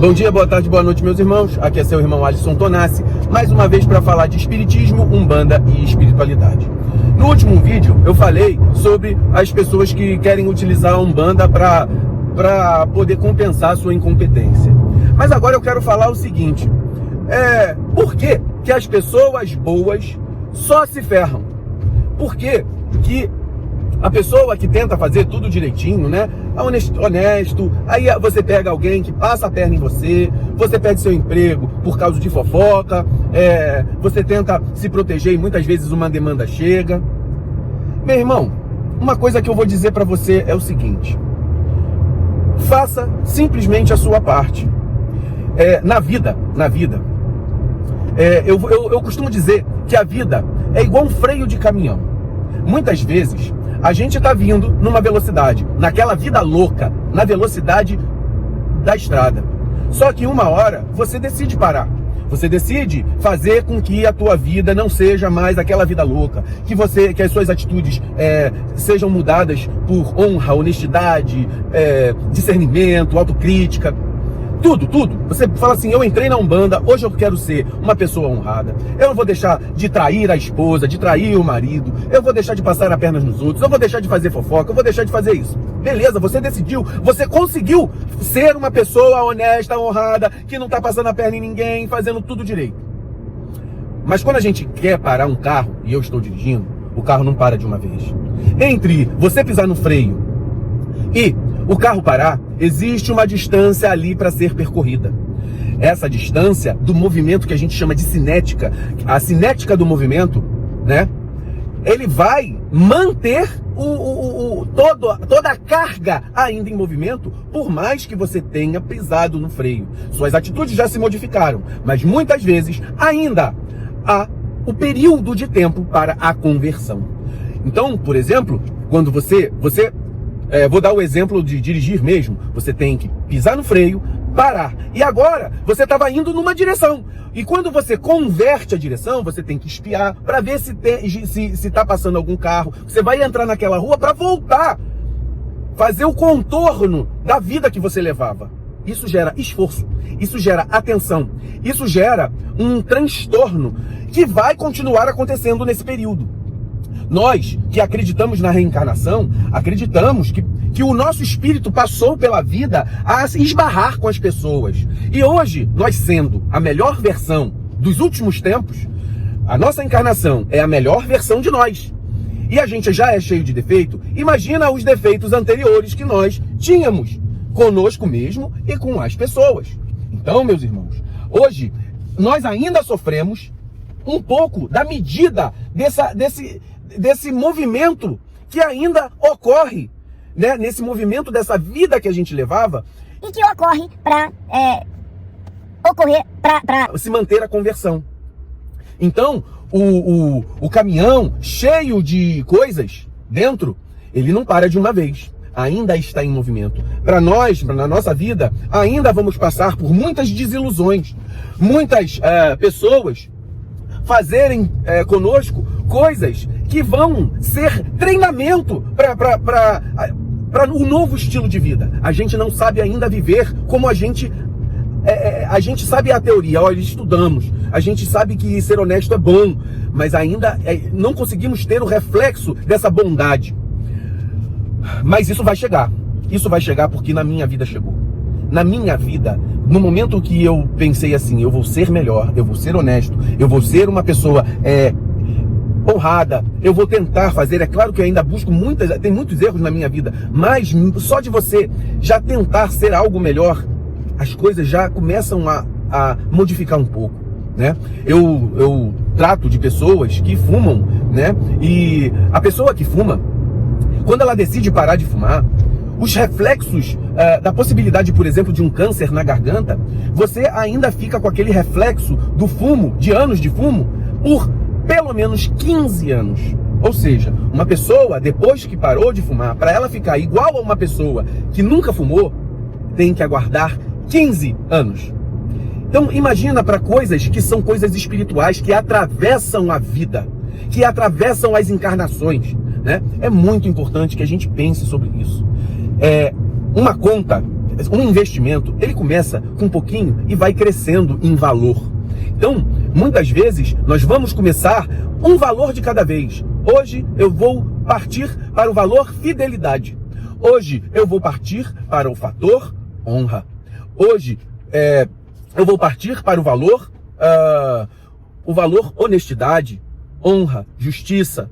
Bom dia, boa tarde, boa noite, meus irmãos. Aqui é seu irmão Alisson Tonassi, mais uma vez para falar de espiritismo, umbanda e espiritualidade. No último vídeo eu falei sobre as pessoas que querem utilizar a umbanda para poder compensar a sua incompetência. Mas agora eu quero falar o seguinte: por que as pessoas boas só se ferram? Por que a pessoa que tenta fazer tudo direitinho, né? Honesto, aí você pega alguém que passa a perna em você perde seu emprego por causa de fofoca, você tenta se proteger e muitas vezes uma demanda chega. Meu irmão, uma coisa que eu vou dizer pra você é o seguinte: faça simplesmente a sua parte. Na vida, eu costumo dizer que a vida é igual um freio de caminhão. Muitas vezes a gente está vindo numa velocidade, naquela vida louca, na velocidade da estrada. Só que uma hora você decide parar. Você decide fazer com que a tua vida não seja mais aquela vida louca, que as suas atitudes sejam mudadas por honra, honestidade, discernimento, autocrítica. Tudo. Você fala assim: eu entrei na Umbanda, hoje eu quero ser uma pessoa honrada. Eu não vou deixar de trair a esposa, de trair o marido. Eu vou deixar de passar a perna nos outros. Eu vou deixar de fazer fofoca. Eu vou deixar de fazer isso. Beleza, você decidiu. Você conseguiu ser uma pessoa honesta, honrada, que não tá passando a perna em ninguém, fazendo tudo direito. Mas quando a gente quer parar um carro, e eu estou dirigindo, o carro não para de uma vez. Entre você pisar no freio e o carro parar, existe uma distância ali para ser percorrida. Essa distância do movimento que a gente chama de cinética, a cinética do movimento, né? Ele vai manter toda a carga ainda em movimento, por mais que você tenha pisado no freio. Suas atitudes já se modificaram, mas muitas vezes ainda há o período de tempo para a conversão. Então, por exemplo, quando você vou dar o exemplo de dirigir mesmo. Você tem que pisar no freio, parar. E agora, você estava indo numa direção. E quando você converte a direção, você tem que espiar para ver se está passando algum carro. Você vai entrar naquela rua para voltar. Fazer o contorno da vida que você levava. Isso gera esforço. Isso gera atenção. Isso gera um transtorno que vai continuar acontecendo nesse período. Nós que acreditamos na reencarnação, acreditamos que o nosso espírito passou pela vida a se esbarrar com as pessoas. E hoje, nós sendo a melhor versão dos últimos tempos, a nossa encarnação é a melhor versão de nós. E a gente já é cheio de defeito. Imagina os defeitos anteriores que nós tínhamos conosco mesmo e com as pessoas. Então, meus irmãos, hoje nós ainda sofremos um pouco da medida desse movimento que ainda ocorre, né? Nesse movimento dessa vida que a gente levava e que ocorre para se manter a conversão. Então, o caminhão cheio de coisas dentro, ele não para de uma vez. Ainda está em movimento. Para nós, na nossa vida, ainda vamos passar por muitas desilusões. Muitas pessoas fazerem conosco coisas que vão ser treinamento para um novo estilo de vida. A gente não sabe ainda viver como a gente sabe a teoria. Olha, estudamos, a gente sabe que ser honesto é bom, mas ainda não conseguimos ter o reflexo dessa bondade. Mas isso vai chegar porque na minha vida chegou. Na minha vida, no momento que eu pensei assim: eu vou ser melhor, eu vou ser honesto, eu vou ser uma pessoa honrada, eu vou tentar fazer. É claro que eu ainda busco tem muitos erros na minha vida, mas só de você já tentar ser algo melhor, as coisas já começam a modificar um pouco, né? Eu trato de pessoas que fumam, né? E a pessoa que fuma, quando ela decide parar de fumar, os reflexos da possibilidade, por exemplo, de um câncer na garganta, você ainda fica com aquele reflexo do fumo, de anos de fumo, por pelo menos 15 anos. Ou seja, uma pessoa, depois que parou de fumar, para ela ficar igual a uma pessoa que nunca fumou, tem que aguardar 15 anos. Então imagina para coisas que são coisas espirituais, que atravessam a vida, que atravessam as encarnações, né? É muito importante que a gente pense sobre isso. Uma conta um investimento, ele começa com um pouquinho e vai crescendo em valor. Então, muitas vezes, nós vamos começar um valor de cada vez. Hoje eu vou partir para o valor fidelidade. Hoje eu vou partir para o fator honra. Hoje eu vou partir para o valor honestidade, honra, justiça.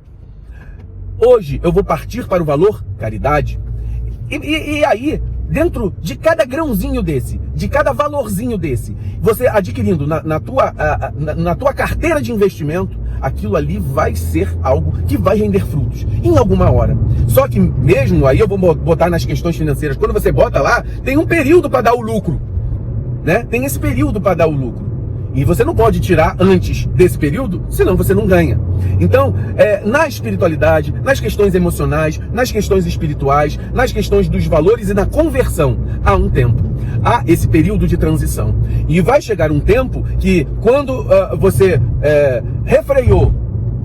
Hoje eu vou partir para o valor caridade. E aí, dentro de cada grãozinho desse, de cada valorzinho desse, você adquirindo na tua carteira de investimento, aquilo ali vai ser algo que vai render frutos em alguma hora. Só que mesmo aí eu vou botar nas questões financeiras, quando você bota lá, tem um período para dar o lucro, né? Tem esse período para dar o lucro. E você não pode tirar antes desse período, senão você não ganha. Então, na espiritualidade, nas questões emocionais, nas questões espirituais, nas questões dos valores e na conversão, há um tempo. Há esse período de transição. E vai chegar um tempo que quando você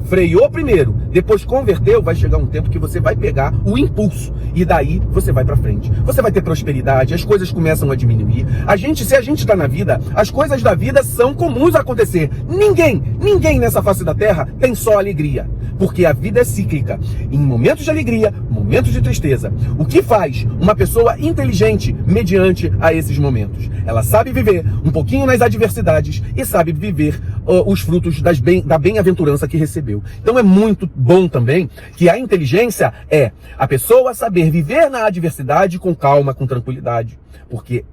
freou primeiro, depois converteu, vai chegar um tempo que você vai pegar o impulso e daí você vai para frente. Você vai ter prosperidade, as coisas começam a diminuir. Se a gente está na vida, as coisas da vida são comuns a acontecer. Ninguém nessa face da terra tem só alegria, porque a vida é cíclica. Em momentos de alegria, momentos de tristeza. O que faz uma pessoa inteligente mediante a esses momentos? Ela sabe viver um pouquinho nas adversidades e sabe viver os frutos da bem-aventurança que recebeu. Então é muito bom também que a inteligência é a pessoa saber viver na adversidade com calma, com tranquilidade. Porque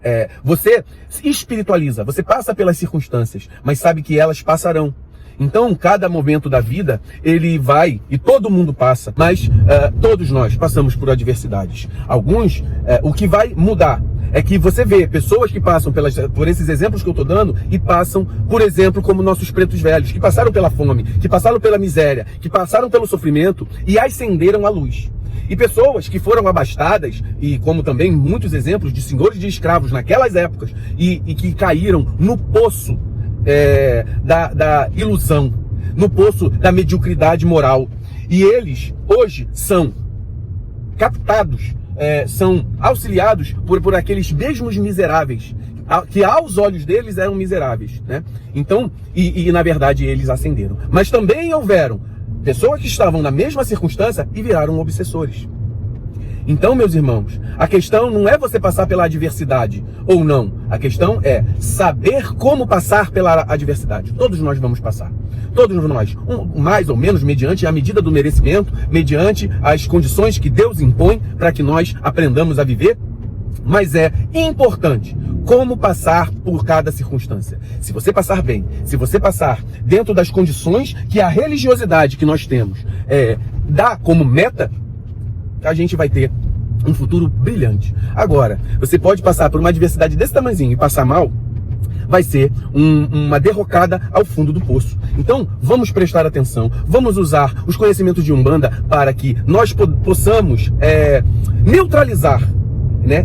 você se espiritualiza, você passa pelas circunstâncias, mas sabe que elas passarão. Então, cada momento da vida, ele vai, e todo mundo passa, mas todos nós passamos por adversidades. Alguns, o que vai mudar é que você vê pessoas que passam por esses exemplos que eu estou dando e passam, por exemplo, como nossos pretos velhos, que passaram pela fome, que passaram pela miséria, que passaram pelo sofrimento e ascenderam à luz. E pessoas que foram abastadas, e como também muitos exemplos de senhores de escravos naquelas épocas, e que caíram no poço da ilusão, no poço da mediocridade moral. E eles, hoje, são captados, são auxiliados por aqueles mesmos miseráveis, que aos olhos deles eram miseráveis, né? Então, na verdade, eles ascenderam. Mas também houveram pessoas que estavam na mesma circunstância e viraram obsessores. Então, meus irmãos, a questão não é você passar pela adversidade ou não. A questão é saber como passar pela adversidade. Todos nós vamos passar. Todos nós, mais ou menos, mediante a medida do merecimento, mediante as condições que Deus impõe para que nós aprendamos a viver. Mas é importante como passar por cada circunstância. Se você passar bem, se você passar dentro das condições que a religiosidade que nós temos dá como meta, a gente vai ter um futuro brilhante. Agora, você pode passar por uma adversidade desse tamanhozinho e passar mal, vai ser uma derrocada ao fundo do poço. Então, vamos prestar atenção, vamos usar os conhecimentos de Umbanda para que nós possamos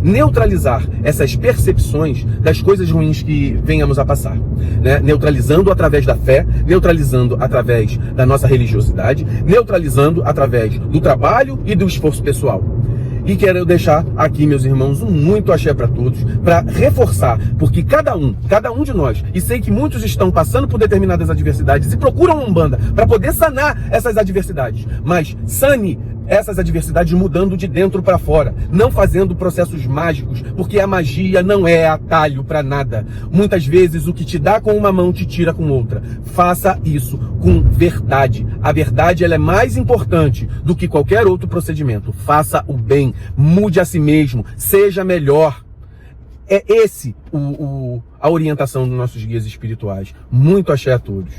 neutralizar essas percepções das coisas ruins que venhamos a passar, né? Neutralizando através da fé, neutralizando através da nossa religiosidade, neutralizando através do trabalho e do esforço pessoal. E quero deixar aqui, meus irmãos, um muito axé para todos, para reforçar, porque cada um de nós, e sei que muitos estão passando por determinadas adversidades e procuram Umbanda para poder sanar essas adversidades, mas sane essas adversidades mudando de dentro para fora, não fazendo processos mágicos, porque a magia não é atalho para nada. Muitas vezes o que te dá com uma mão te tira com outra. Faça isso com verdade. A verdade, ela é mais importante do que qualquer outro procedimento. Faça o bem, mude a si mesmo, seja melhor. É esse a orientação dos nossos guias espirituais. Muito axé a todos.